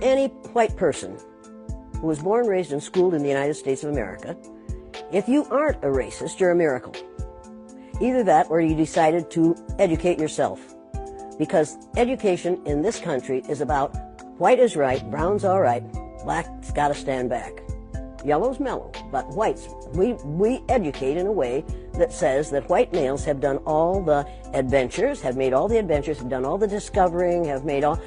any white person who was born, raised, and schooled in the United States of America, if you aren't a racist, you're a miracle. Either that or you decided to educate yourself. Because education in this country is about white is right, brown's all right, black's got to stand back. Yellow's mellow, but whites, we educate in a way that says that white males have done all the adventures, have made all the adventures, have done all the discovering, have made all,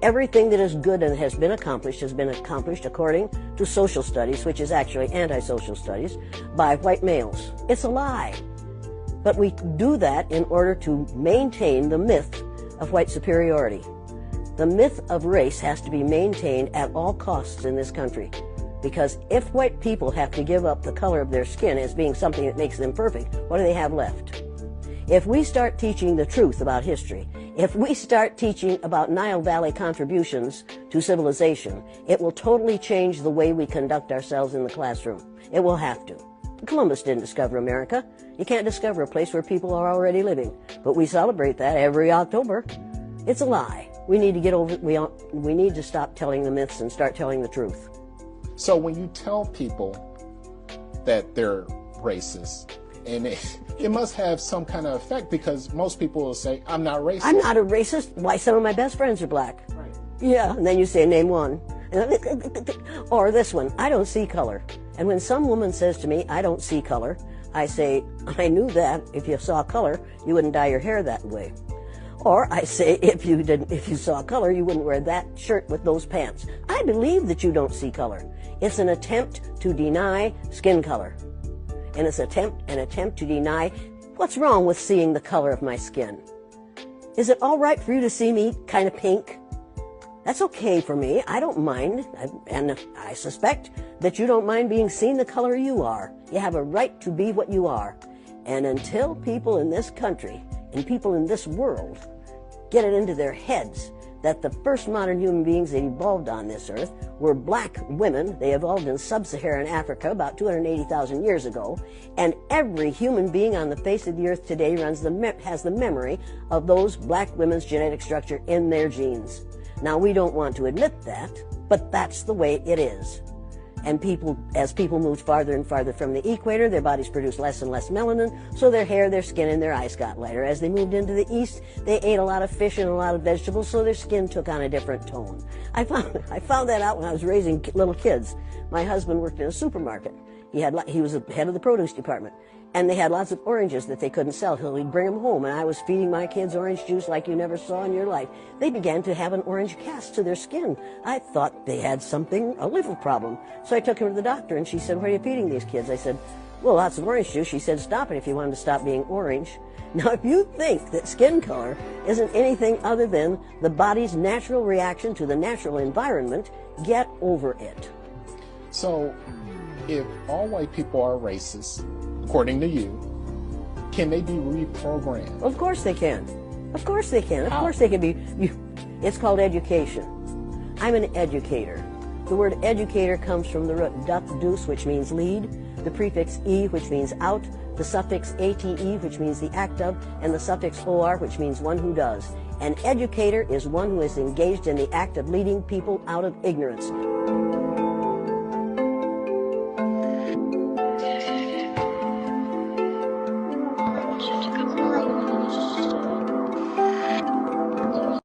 everything that is good and has been accomplished according to social studies, which is actually anti-social studies, by white males. It's a lie. But we do that in order to maintain the myth of white superiority. The myth of race has to be maintained at all costs in this country. Because if white people have to give up the color of their skin as being something that makes them perfect, what do they have left? If we start teaching the truth about history, if we start teaching about Nile Valley contributions to civilization, it will totally change the way we conduct ourselves in the classroom. It will have to. Columbus didn't discover America. You can't discover a place where people are already living. But we celebrate that every October. It's a lie. We need to get over, we need to stop telling the myths and start telling the truth. So when you tell people that they're racist, and it must have some kind of effect, because most people will say, I'm not racist. I'm not a racist. Why, some of my best friends are black. Right. Yeah, and then you say, name one. Or this one, I don't see color. And when some woman says to me, I don't see color, I say, I knew that. If you saw color, you wouldn't dye your hair that way. Or I say, if you saw color, you wouldn't wear that shirt with those pants. I believe that you don't see color. It's an attempt to deny skin color. And it's an attempt to deny what's wrong with seeing the color of my skin. Is it all right for you to see me kind of pink? That's okay for me. I don't mind. And I suspect that you don't mind being seen the color you are. You have a right to be what you are. And until people in this country and people in this world get it into their heads that the first modern human beings that evolved on this earth were black women. They evolved in sub-Saharan Africa about 280,000 years ago, and every human being on the face of the earth today has the memory of those black women's genetic structure in their genes. Now, we don't want to admit that, but that's the way it is. And as people moved farther and farther from the equator, their bodies produced less and less melanin, so their hair, their skin, and their eyes got lighter. As they moved into the east, they ate a lot of fish and a lot of vegetables, so their skin took on a different tone. I found that out when I was raising little kids. My husband worked in a supermarket. He was the head of the produce department, and they had lots of oranges that they couldn't sell, so he'd bring them home, and I was feeding my kids orange juice like you never saw in your life. They began to have an orange cast to their skin. I thought they had a liver problem. So I took him to the doctor, and she said, what are you feeding these kids? I said, well, lots of orange juice. She said, stop it if you want them to stop being orange. Now, if you think that skin color isn't anything other than the body's natural reaction to the natural environment, get over it. So, if all white people are racist, according to you, can they be reprogrammed? Of course they can. Of course they can. Of How? course they can be. It's called education. I'm an educator. The word educator comes from the root duc, which means lead, the prefix e, which means out, the suffix ate, which means the act of, and the suffix or, which means one who does. An educator is one who is engaged in the act of leading people out of ignorance.